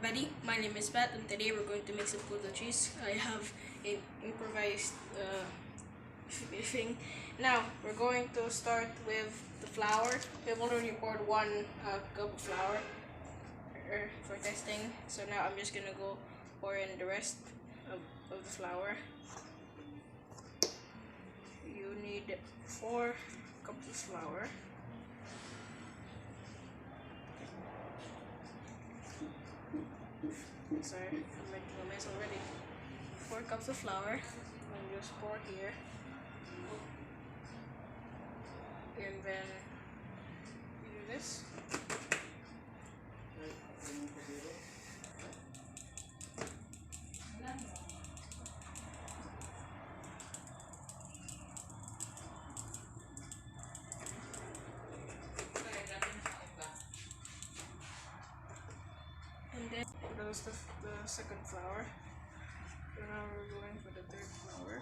everybody, my name is Pat and today we're going to make some puto cheese. I have an improvised thing. Now we're going to start with the flour. We've already poured one cup of flour for testing, so now I'm just gonna go pour in the rest of the flour. You need 4 cups of flour. Sorry, I'm making a mess already. 4 cups of flour. And just pour here. And then you do this. And then that was the second flour. So now we're going for the third flour.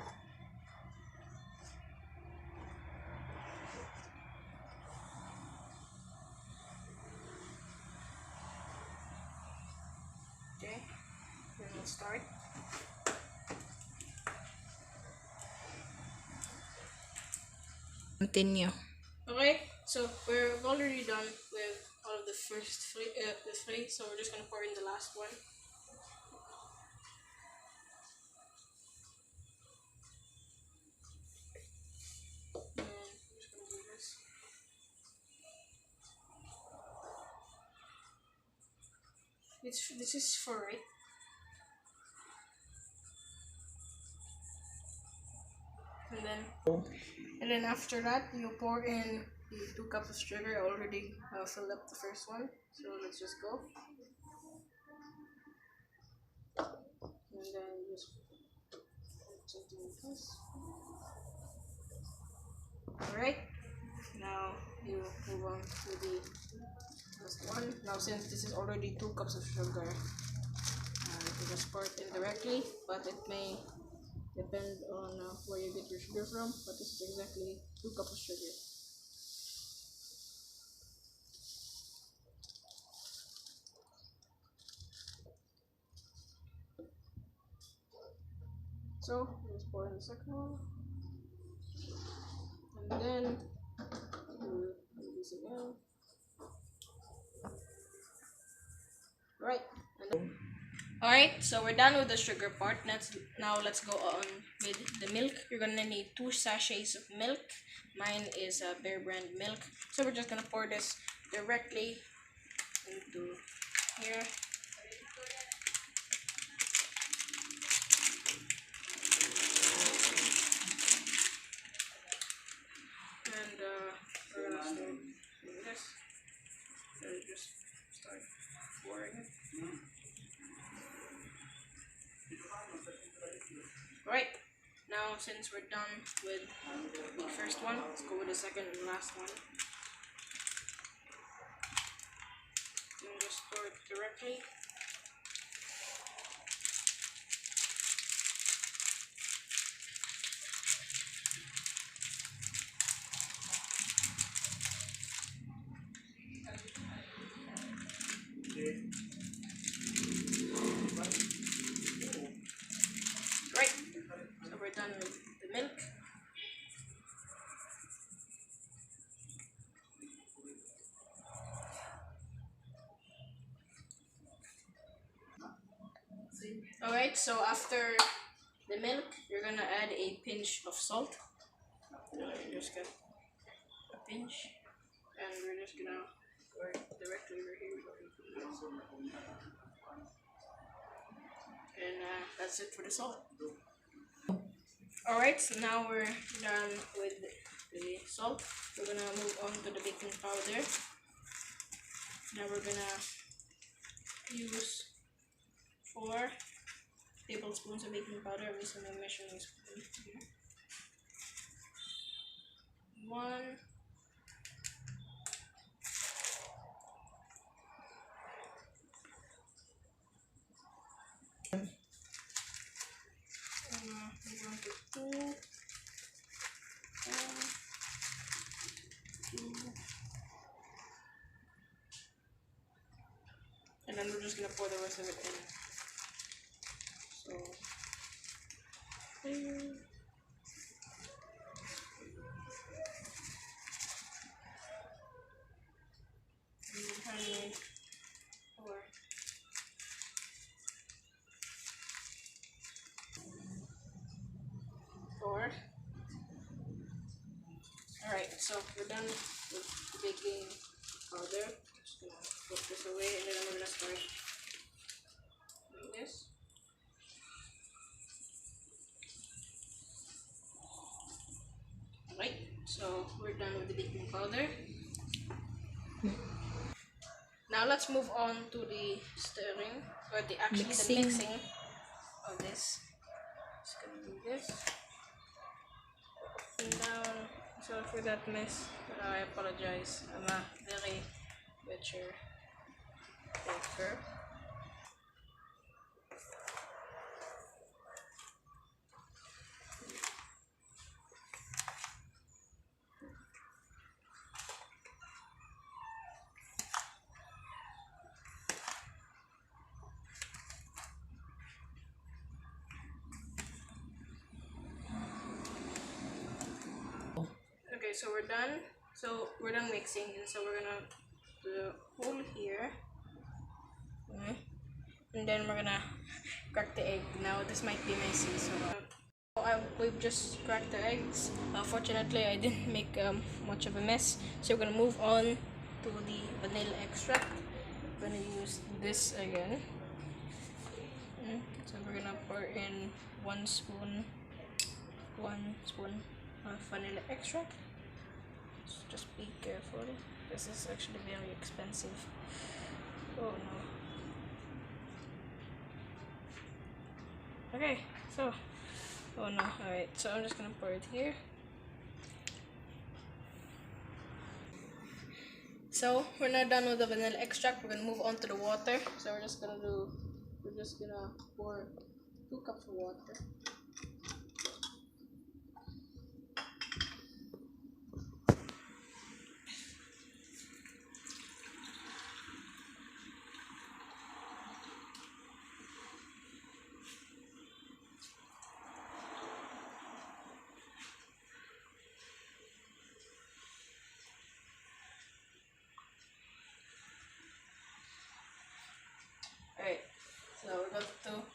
Okay, then we'll start. Continue. Okay, so we're already done with all of the first three, so we're just gonna pour in the last one. And I'm just gonna do this. This is for right. And then after that, you pour in the 2 cups of sugar. I already filled up the first one, so let's just go. And then just put something like this. Alright, now you move on to the last one. Now since this is already 2 cups of sugar, you just pour it in directly, but it may depend on where you get your sugar from, but this is exactly 2 cups of sugar. So just pour in the second one, and then do this again. Right. Alright, so we're done with the sugar part. Now let's go on with the milk. You're gonna need 2 sachets of milk. Mine is Bear Brand milk. So we're just gonna pour this directly into here. And we're gonna start doing this. So just start pouring it. Right, now since we're done with the first one, let's go with the second and last one. And just pour it directly. Right, so we're done with the milk. Alright, so after the milk, you're gonna add a pinch of salt. You just get a pinch, and we're just gonna pour it directly over here. And that's it for the salt. Alright, so now we're done with the salt. We're gonna move on to the baking powder. Now we're gonna use 4 tablespoons of baking powder. I'm using my measuring spoon here. 1, 2, 2, and then we're just gonna pour the rest of it in. So here. Honey, or alright, so we're done with the baking powder. Just gonna put this away and then I'm gonna start doing this. Alright, so we're done with the baking powder. Now let's move on to the stirring, or the mixing of this. Just gonna do this. And down. Sorry for that mess. I apologize. I'm a very butcher baker. Okay, so we're done. So we're done mixing, and so we're gonna do the hole here, and then we're gonna crack the egg. Now this might be messy, so we've just cracked the eggs. Fortunately, I didn't make much of a mess. So we're gonna move on to the vanilla extract. We're gonna use this again. So we're gonna pour in 1 spoon of vanilla extract. So just be careful. This is actually very expensive. Oh no. Okay, so oh no. Alright, so I'm just gonna pour it here. So we're not done with the vanilla extract. We're gonna move on to the water. So we're just gonna pour 2 cups of water. Alright, so we're going to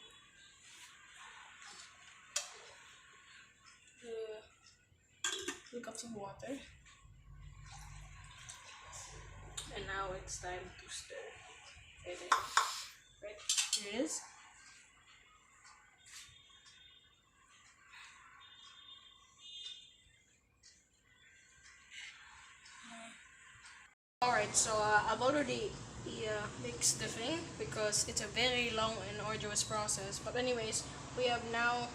2 cups of water. And now it's time to stir. Right, here it is. Alright, so I've already mixed the thing because it's a very long and arduous process. But anyways, we have now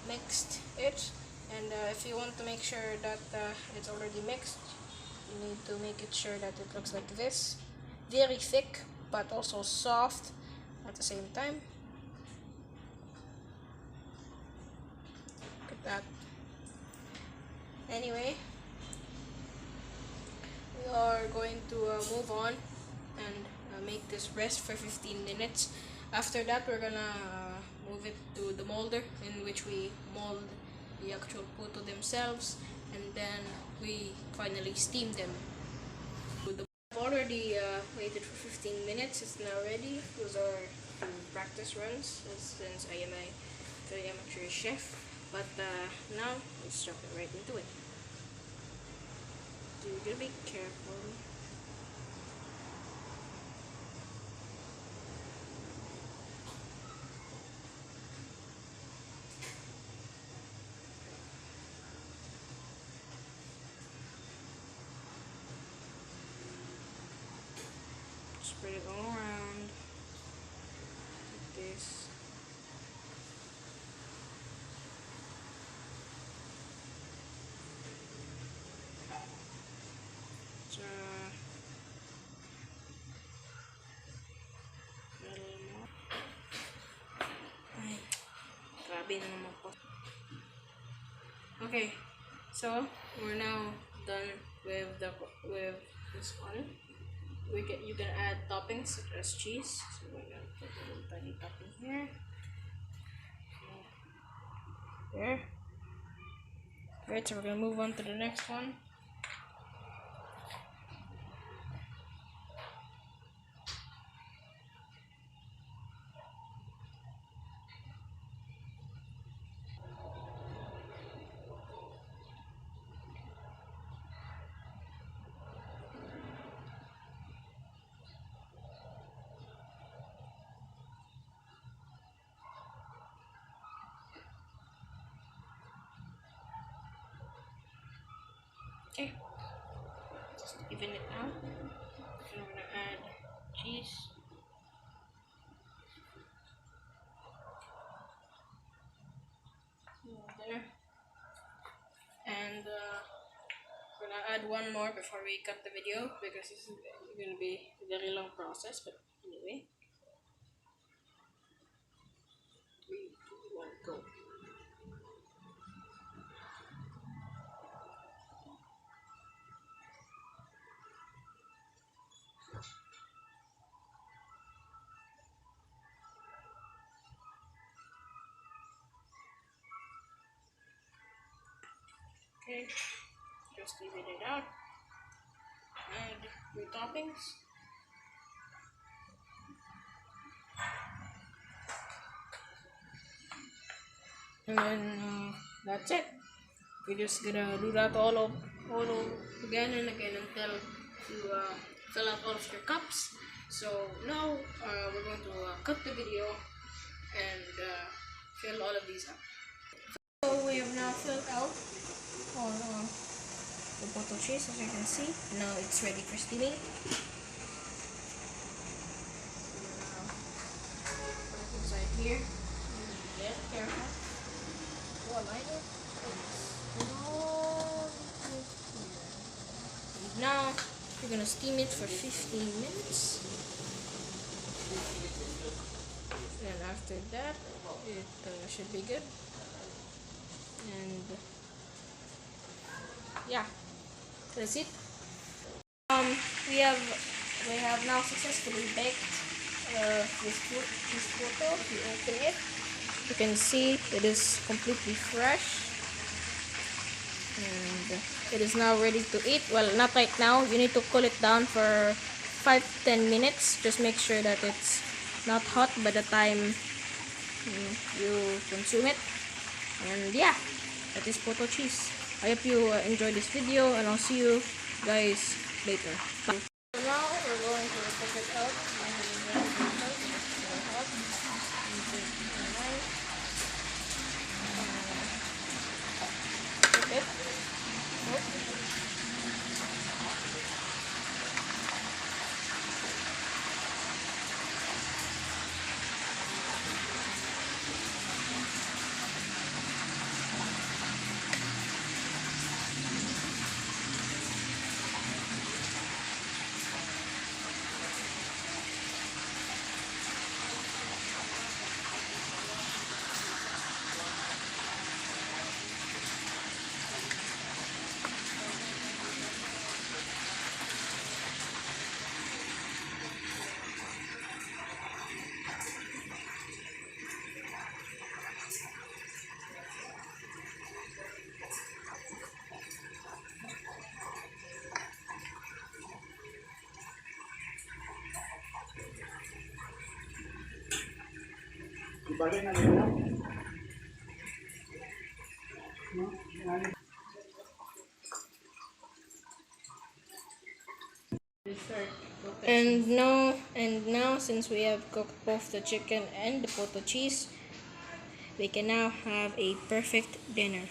mixed it, and if you want to make sure that it's already mixed, you need to make it sure that it looks like this. Very thick, but also soft at the same time. Look at that. Anyway, we are going to move on and make this rest for 15 minutes. After that, we're gonna move it to the molder in which we mold the actual puto themselves, and then we finally steam them. I've already waited for 15 minutes. It's now ready. Those are 2 practice runs since I am a very amateur chef. But now let's jump right into it. So you're gonna be careful. Spread it all around like this. Ay, grabe na naman po. Okay, so we're now done with this one. You can add toppings such as cheese. So we're here. There. Alright, so we're gonna move on to the next one. Okay, just even it out. And we're gonna add cheese. There. And we're gonna add one more before we cut the video because this is gonna be a very long process. But anyway, 3, 2, 1, go. Okay, just even it out. Add 3 toppings. And then that's it. We're just gonna do that all over again and again until you fill up all of your cups. So now we're going to cut the video and fill all of these up. So we have now filled out all the bottle cheese, as you can see. Now it's ready for steaming. Put it inside here. Get careful. Oh, I like it. Now we're gonna steam it for 15 minutes, and after that it should be good. And yeah, that's it. We have now successfully baked this puto. If you open it, you can see it is completely fresh. And it is now ready to eat. Well, not right now. You need to cool it down for 5 to 10 minutes. Just make sure that it's not hot by the time you consume it. And yeah, that is puto cheese. I hope you enjoyed this video, and I'll see you guys later. Bye. So now we're going to cook it out. And now since we have cooked both the chicken and the puto cheese, we can now have a perfect dinner.